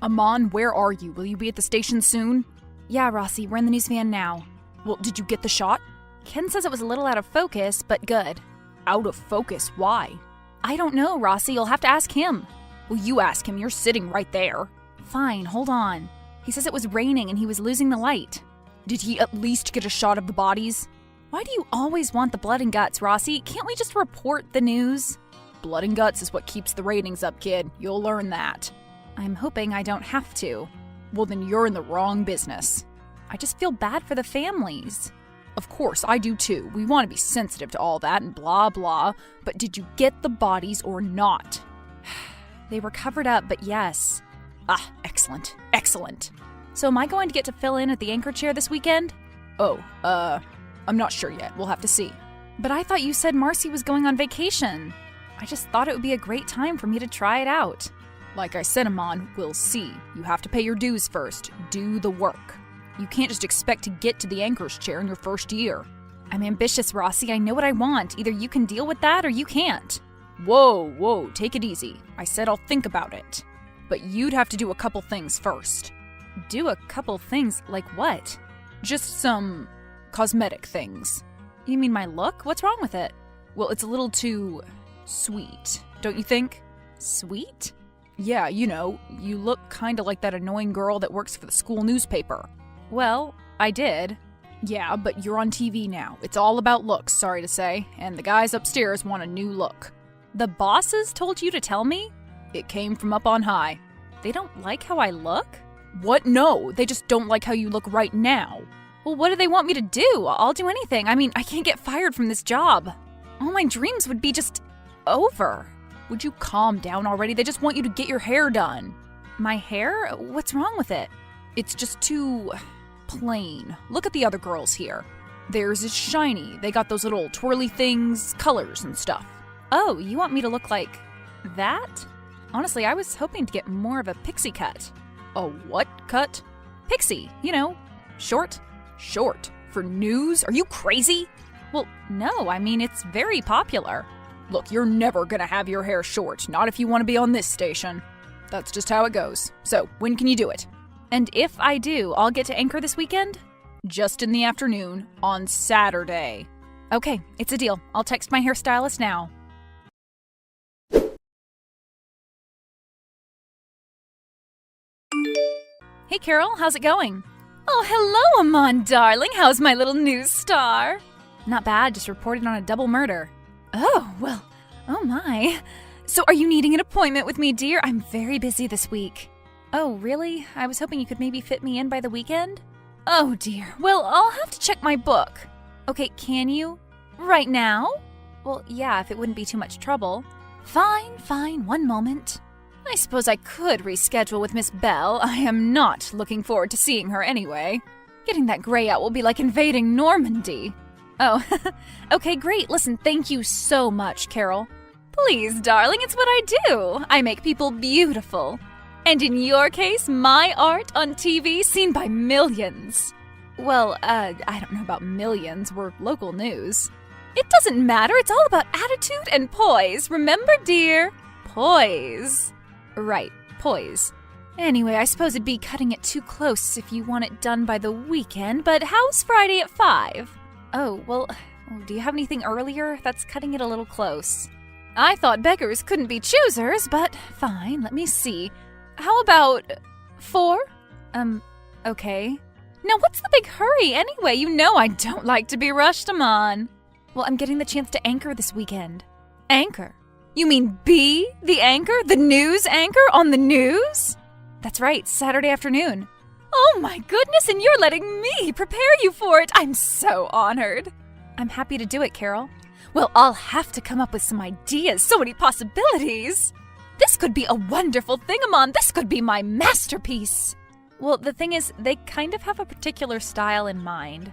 Amon, where are you? Will you be at the station soon? Yeah, Rossi, we're in the news van now. Well, did you get the shot? Ken says it was a little out of focus, but good. Out of focus? Why? I don't know, Rossi. You'll have to ask him. Well, you ask him. You're sitting right there. Fine, hold on. He says it was raining and he was losing the light. Did he at least get a shot of the bodies? Why do you always want the blood and guts, Rossi? Can't we just report the news? Blood and guts is what keeps the ratings up, kid. You'll learn that. I'm hoping I don't have to. Well, then you're in the wrong business. I just feel bad for the families. Of course, I do too. We want to be sensitive to all that and blah blah. But did you get the bodies or not? They were covered up, but yes. Ah, excellent. Excellent. So am I going to get to fill in at the anchor chair this weekend? Oh, I'm not sure yet. We'll have to see. But I thought you said Marcy was going on vacation. I just thought it would be a great time for me to try it out. Like I said, Amon, we'll see. You have to pay your dues first. Do the work. You can't just expect to get to the anchor's chair in your first year. I'm ambitious, Rossi. I know what I want. Either you can deal with that or you can't. Whoa, take it easy. I said I'll think about it. But you'd have to do a couple things first. Do a couple things? Like what? Just some cosmetic things. You mean my look? What's wrong with it? Well, it's a little too sweet, don't you think? Sweet? Yeah, you know, you look kinda like that annoying girl that works for the school newspaper. Well, I did. Yeah, but you're on TV now. It's all about looks, sorry to say, and the guys upstairs want a new look. The bosses told you to tell me? It came from up on high. They don't like how I look? What? No, they just don't like how you look right now. Well, what do they want me to do? I'll do anything. I mean, I can't get fired from this job. All my dreams would be just over. Would you calm down already? They just want you to get your hair done. My hair? What's wrong with it? It's just too plain. Look at the other girls here. Theirs is shiny. They got those little twirly things, colors and stuff. Oh, you want me to look like that? Honestly, I was hoping to get more of a pixie cut. A what cut? Pixie, you know, short. Short? For news? Are you crazy? Well, no, I mean, it's very popular. Look, you're never gonna have your hair short, not if you want to be on this station. That's just how it goes. So, when can you do it? And if I do, I'll get to anchor this weekend? Just in the afternoon, on Saturday. Okay, it's a deal. I'll text my hairstylist now. Hey, Carol, how's it going? Oh, hello, Amon, darling. How's my little news star? Not bad, just reported on a double murder. Oh, well, oh my. So are you needing an appointment with me, dear? I'm very busy this week. Oh, really? I was hoping you could maybe fit me in by the weekend? Oh, dear. Well, I'll have to check my book. Okay, can you? Right now? Well, yeah, if it wouldn't be too much trouble. Fine, one moment. I suppose I could reschedule with Miss Bell. I am not looking forward to seeing her anyway. Getting that gray out will be like invading Normandy. Oh, okay, great. Listen, thank you so much, Carol. Please, darling, it's what I do. I make people beautiful. And in your case, my art on TV seen by millions. Well, I don't know about millions. We're local news. It doesn't matter. It's all about attitude and poise. Remember, dear? Poise. Right, poise. Anyway, I suppose it'd be cutting it too close if you want it done by the weekend, but how's Friday at 5? Oh, well, do you have anything earlier? That's cutting it a little close. I thought beggars couldn't be choosers, but fine, let me see. How about 4? Okay. Now what's the big hurry anyway? You know I don't like to be rushed, Amon. Well, I'm getting the chance to anchor this weekend. Anchor? You mean be the anchor? The news anchor on the news? That's right, Saturday afternoon. Oh my goodness, and you're letting me prepare you for it. I'm so honored. I'm happy to do it, Carol. Well, I'll have to come up with some ideas. So many possibilities. This could be a wonderful thing, Amon. This could be my masterpiece. Well, the thing is, they kind of have a particular style in mind.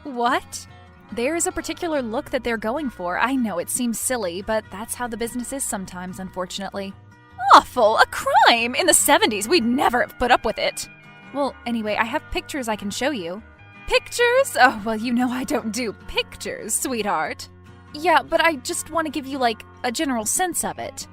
What? There's a particular look that they're going for. I know it seems silly, but that's how the business is sometimes, unfortunately. Awful! A crime! In the 70s, we'd never have put up with it. Well, anyway, I have pictures I can show you. Pictures? Oh, well, you know I don't do pictures, sweetheart. Yeah, but I just want to give you, like, a general sense of it.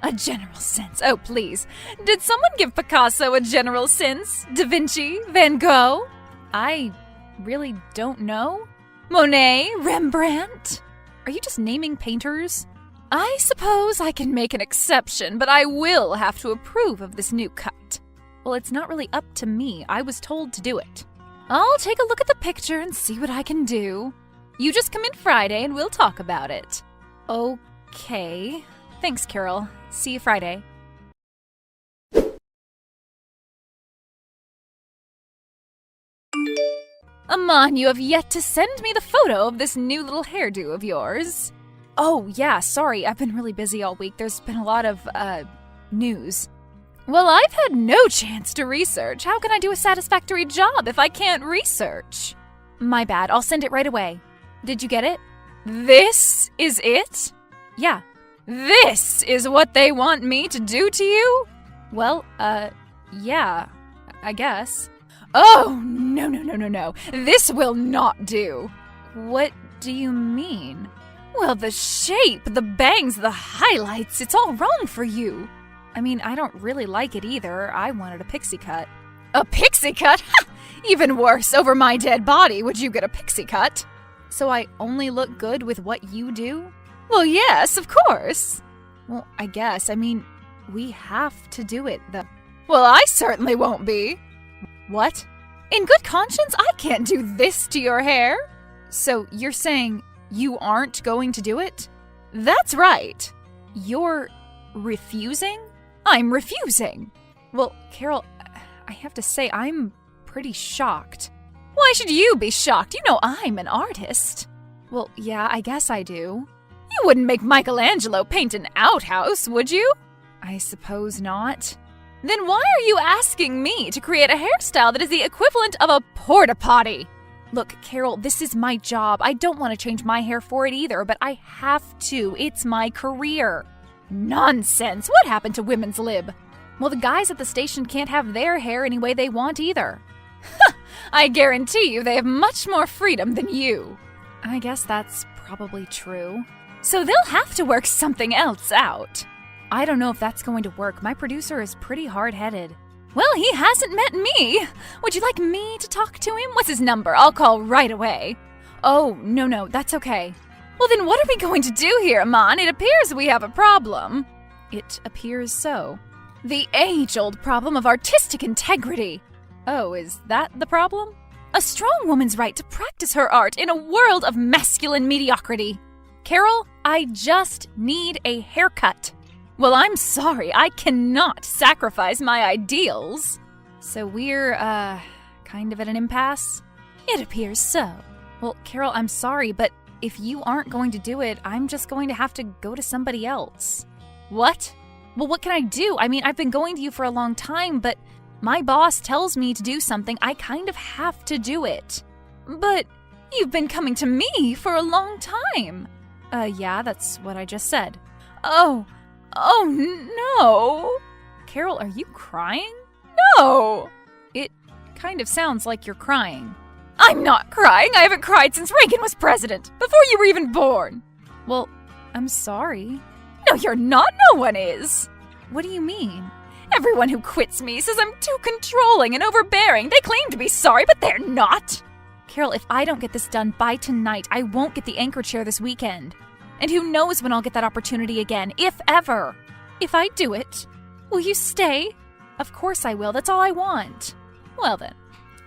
A general sense. Oh, please. Did someone give Picasso a general sense? Da Vinci? Van Gogh? I really don't know. Monet? Rembrandt? Are you just naming painters? I suppose I can make an exception, but I will have to approve of this new cut. Well, it's not really up to me. I was told to do it. I'll take a look at the picture and see what I can do. You just come in Friday and we'll talk about it. Okay. Thanks, Carol. See you Friday. Aman, you have yet to send me the photo of this new little hairdo of yours. Oh, yeah, sorry. I've been really busy all week. There's been a lot of, news. Well, I've had no chance to research. How can I do a satisfactory job if I can't research? My bad. I'll send it right away. Did you get it? This is it? Yeah. This is what they want me to do to you? Well, yeah, I guess. Oh, no. This will not do. What do you mean? Well, the shape, the bangs, the highlights, it's all wrong for you. I mean, I don't really like it either. I wanted a pixie cut. A pixie cut? Even worse, over my dead body would you get a pixie cut? So I only look good with what you do? Well, yes, of course. Well, I guess. I mean, we have to do it, though. Well, I certainly won't be. What? In good conscience, I can't do this to your hair. So you're saying you aren't going to do it? That's right. You're refusing? I'm refusing. Well, Carol, I have to say, I'm pretty shocked. Why should you be shocked? You know I'm an artist. Well, yeah, I guess I do. You wouldn't make Michelangelo paint an outhouse, would you? I suppose not. Then why are you asking me to create a hairstyle that is the equivalent of a porta potty? Look, Carol, this is my job. I don't want to change my hair for it either, but I have to. It's my career. Nonsense. What happened to women's lib? Well, the guys at the station can't have their hair any way they want either. I guarantee you they have much more freedom than you. I guess that's probably true. So they'll have to work something else out. I don't know if that's going to work. My producer is pretty hard-headed. Well, he hasn't met me. Would you like me to talk to him? What's his number? I'll call right away. Oh, no, that's okay. Well, then what are we going to do here, Aman? It appears we have a problem. It appears so. The age-old problem of artistic integrity. Oh, is that the problem? A strong woman's right to practice her art in a world of masculine mediocrity. Carol, I just need a haircut. Well, I'm sorry, I cannot sacrifice my ideals. So we're, kind of at an impasse? It appears so. Well, Carol, I'm sorry, but if you aren't going to do it, I'm just going to have to go to somebody else. What? Well, what can I do? I mean, I've been going to you for a long time, but my boss tells me to do something. I kind of have to do it. But you've been coming to me for a long time. Yeah, that's what I just said. Oh no. Carol, are you crying? No. It kind of sounds like you're crying. I'm not crying. I haven't cried since Reagan was president, before you were even born. Well, I'm sorry. No, you're not. No one is. What do you mean? Everyone who quits me says I'm too controlling and overbearing. They claim to be sorry, but they're not. Carol, if I don't get this done by tonight, I won't get the anchor chair this weekend. And who knows when I'll get that opportunity again, if ever. If I do it, will you stay? Of course I will. That's all I want. Well then,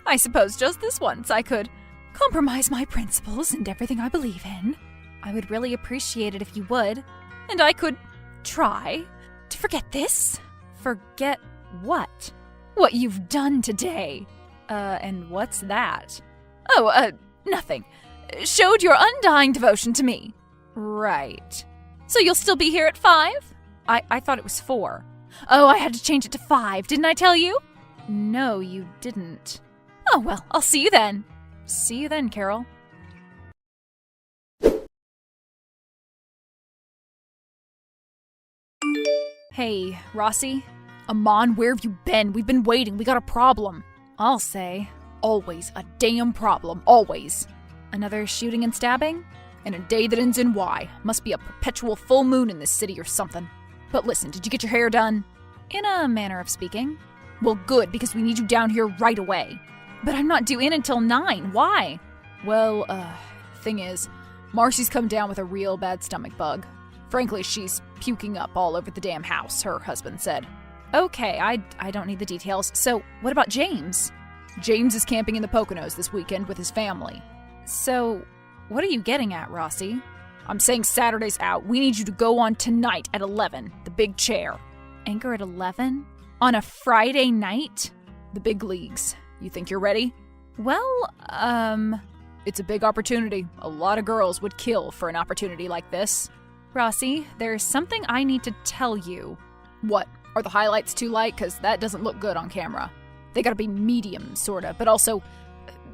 I suppose just this once I could compromise my principles and everything I believe in. I would really appreciate it if you would. And I could try to forget this. Forget what? What you've done today. And what's that? Oh, nothing. Showed your undying devotion to me. Right. So you'll still be here at 5? I thought it was 4. Oh, I had to change it to 5, didn't I tell you? No, you didn't. Oh, well, I'll see you then. See you then, Carol. Hey, Rossi? Aman, where have you been? We've been waiting. We got a problem. I'll say. Always a damn problem. Always. Another shooting and stabbing? And a day that ends in Y. Must be a perpetual full moon in this city or something. But listen, did you get your hair done? In a manner of speaking. Well, good, because we need you down here right away. But I'm not due in until 9. Why? Well, thing is, Marcy's come down with a real bad stomach bug. Frankly, she's puking up all over the damn house, her husband said. Okay, I don't need the details. So, what about James? James is camping in the Poconos this weekend with his family. So, what are you getting at, Rossi? I'm saying Saturday's out. We need you to go on tonight at 11, the big chair. Anchor at 11? On a Friday night? The big leagues. You think you're ready? Well, It's a big opportunity. A lot of girls would kill for an opportunity like this. Rossi, there's something I need to tell you. What? Are the highlights too light? Because that doesn't look good on camera. They gotta be medium, sorta, but also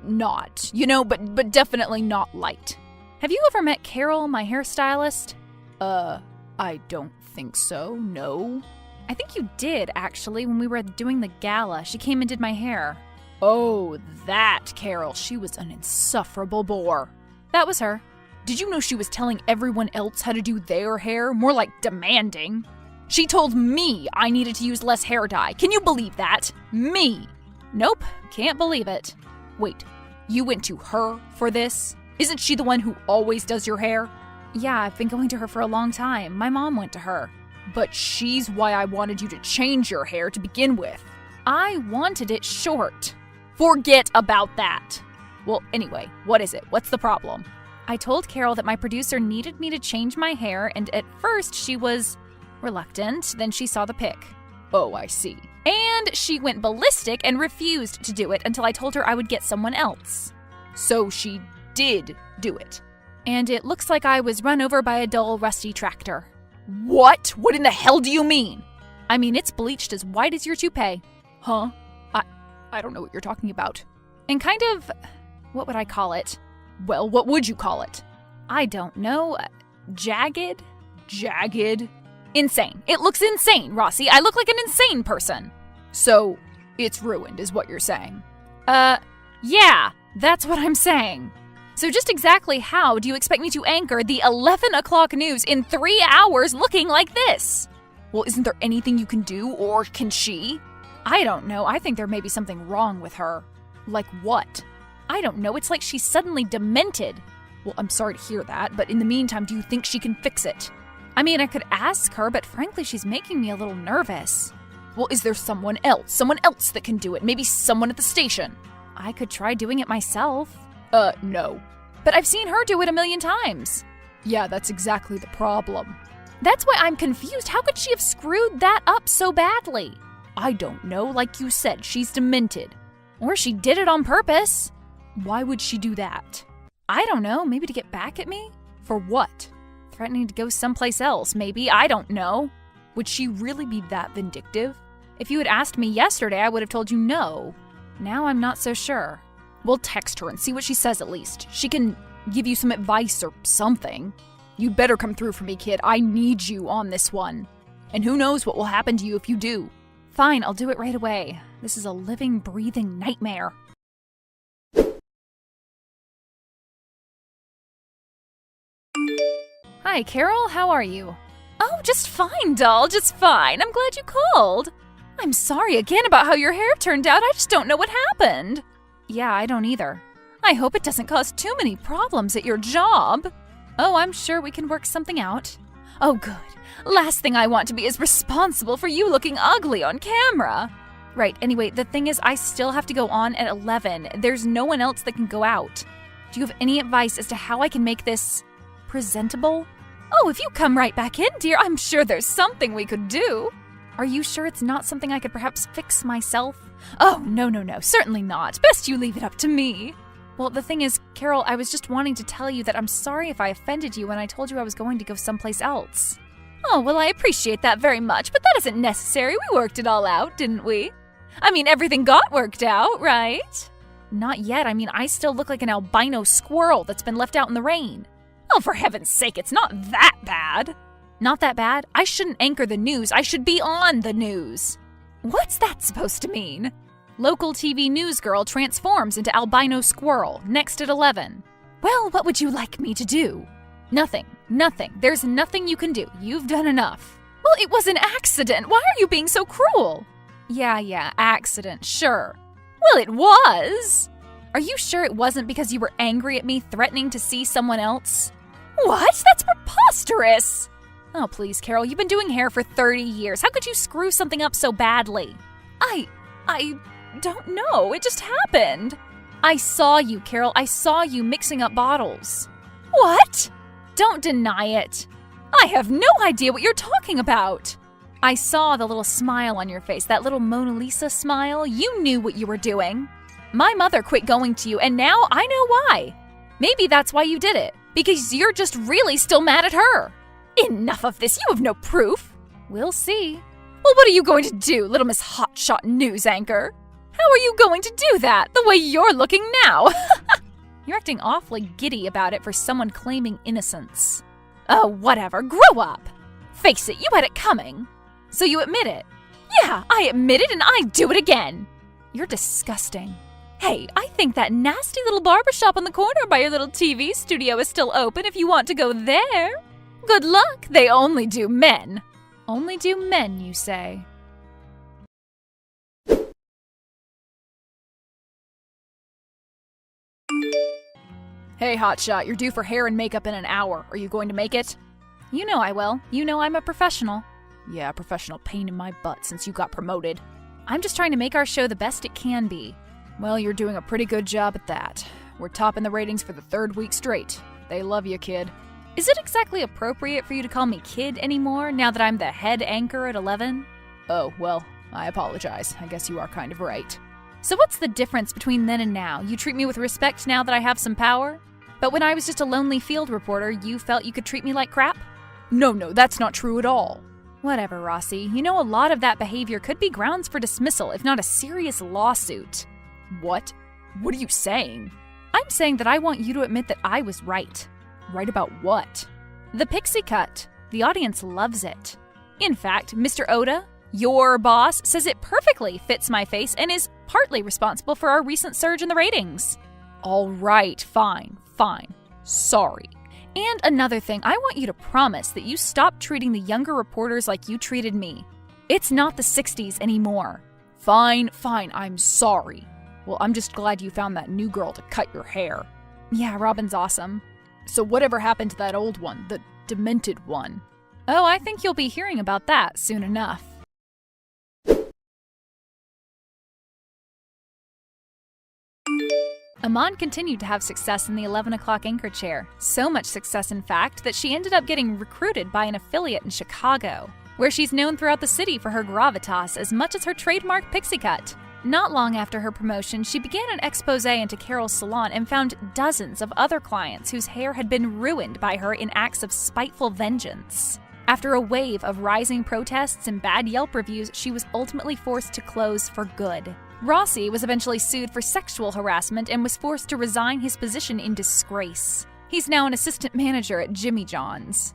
not. But definitely not light. Have you ever met Carol, my hairstylist? I don't think so, no. I think you did, actually, when we were doing the gala. She came and did my hair. Oh, that Carol. She was an insufferable bore. That was her. Did you know she was telling everyone else how to do their hair? More like demanding. She told me I needed to use less hair dye. Can you believe that? Me. Nope, can't believe it. Wait, you went to her for this? Isn't she the one who always does your hair? Yeah, I've been going to her for a long time. My mom went to her. But she's why I wanted you to change your hair to begin with. I wanted it short. Forget about that. Well, anyway, what is it? What's the problem? I told Carol that my producer needed me to change my hair, and at first she was reluctant. Then she saw the pic. Oh, I see. And she went ballistic and refused to do it until I told her I would get someone else. So she did do it. And it looks like I was run over by a dull, rusty tractor. What? What in the hell do you mean? I mean, it's bleached as white as your toupee. Huh? I don't know what you're talking about. And kind of, what would I call it? Well, what would you call it? I don't know. Jagged? Jagged? Insane. It looks insane, Rossi. I look like an insane person. So, it's ruined, is what you're saying. Yeah, that's what I'm saying. So just exactly how do you expect me to anchor the 11 o'clock news in 3 hours looking like this? Well, isn't there anything you can do, or can she? I don't know. I think there may be something wrong with her. Like what? I don't know. It's like she's suddenly demented. Well, I'm sorry to hear that, but in the meantime, do you think she can fix it? I mean, I could ask her, but frankly, she's making me a little nervous. Well, is there someone else that can do it? Maybe someone at the station? I could try doing it myself. No. But I've seen her do it a million times. Yeah, that's exactly the problem. That's why I'm confused. How could she have screwed that up so badly? I don't know. Like you said, she's demented. Or she did it on purpose. Why would she do that? I don't know. Maybe to get back at me? For what? Threatening to go someplace else, maybe. I don't know. Would she really be that vindictive? If you had asked me yesterday, I would have told you no. Now I'm not so sure. We'll text her and see what she says at least. She can give you some advice or something. You'd better come through for me, kid. I need you on this one. And who knows what will happen to you if you do. Fine, I'll do it right away. This is a living, breathing nightmare. Hi, Carol. How are you? Oh, just fine, doll. Just fine. I'm glad you called. I'm sorry again about how your hair turned out. I just don't know what happened. Yeah, I don't either. I hope it doesn't cause too many problems at your job. Oh, I'm sure we can work something out. Oh, good. Last thing I want to be is responsible for you looking ugly on camera. Right, anyway, the thing is I still have to go on at 11. There's no one else that can go out. Do you have any advice as to how I can make this presentable? Oh, if you come right back in, dear, I'm sure there's something we could do. Are you sure it's not something I could perhaps fix myself? Oh, no, certainly not. Best you leave it up to me. Well, the thing is, Carol, I was just wanting to tell you that I'm sorry if I offended you when I told you I was going to go someplace else. Oh, well, I appreciate that very much, but that isn't necessary. We worked it all out, didn't we? I mean, everything got worked out, right? Not yet. I mean, I still look like an albino squirrel that's been left out in the rain. Oh, for heaven's sake, it's not that bad. Not that bad? I shouldn't anchor the news. I should be on the news. What's that supposed to mean? Local TV news girl transforms into albino squirrel, next at 11. Well, what would you like me to do? Nothing. There's nothing you can do. You've done enough. Well, it was an accident. Why are you being so cruel? Yeah, accident, sure. Well, it was. Are you sure it wasn't because you were angry at me threatening to see someone else? What? That's preposterous! Oh, please, Carol, you've been doing hair for 30 years. How could you screw something up so badly? I don't know. It just happened. I saw you, Carol. I saw you mixing up bottles. What? Don't deny it. I have no idea what you're talking about. I saw the little smile on your face, that little Mona Lisa smile. You knew what you were doing. My mother quit going to you, and now I know why. Maybe that's why you did it, because you're just really still mad at her. Enough of this. You have no proof. We'll see. Well, what are you going to do, little Miss Hotshot News Anchor? How are you going to do that, the way you're looking now? You're acting awfully giddy about it for someone claiming innocence. Oh, whatever. Grow up. Face it, you had it coming. So you admit it. Yeah, I admit it and I do it again. You're disgusting. Hey, I think that nasty little barbershop on the corner by your little TV studio is still open if you want to go there. Good luck. They only do men. Only do men, you say? Hey, Hotshot, you're due for hair and makeup in an hour. Are you going to make it? You know I will. You know I'm a professional. Yeah, professional pain in my butt since you got promoted. I'm just trying to make our show the best it can be. Well, you're doing a pretty good job at that. We're topping the ratings for the 3rd week straight. They love you, kid. Is it exactly appropriate for you to call me kid anymore now that I'm the head anchor at 11? Oh, well, I apologize. I guess you are kind of right. So what's the difference between then and now? You treat me with respect now that I have some power? But when I was just a lonely field reporter, you felt you could treat me like crap? No, that's not true at all. Whatever, Rossi. You know, a lot of that behavior could be grounds for dismissal, if not a serious lawsuit. What? What are you saying? I'm saying that I want you to admit that I was right. Right about what? The pixie cut. The audience loves it. In fact, Mr. Oda, your boss, says it perfectly fits my face and is partly responsible for our recent surge in the ratings. All right, fine. Sorry. And another thing, I want you to promise that you stop treating the younger reporters like you treated me. It's not the 60s anymore. Fine, I'm sorry. Well, I'm just glad you found that new girl to cut your hair. Yeah, Robin's awesome. So whatever happened to that old one, the demented one? Oh, I think you'll be hearing about that soon enough. Iman continued to have success in the 11 o'clock anchor chair. So much success, in fact, that she ended up getting recruited by an affiliate in Chicago, where she's known throughout the city for her gravitas as much as her trademark pixie cut. Not long after her promotion, she began an expose into Carol's salon and found dozens of other clients whose hair had been ruined by her in acts of spiteful vengeance. After a wave of rising protests and bad Yelp reviews, she was ultimately forced to close for good. Rossi was eventually sued for sexual harassment and was forced to resign his position in disgrace. He's now an assistant manager at Jimmy John's.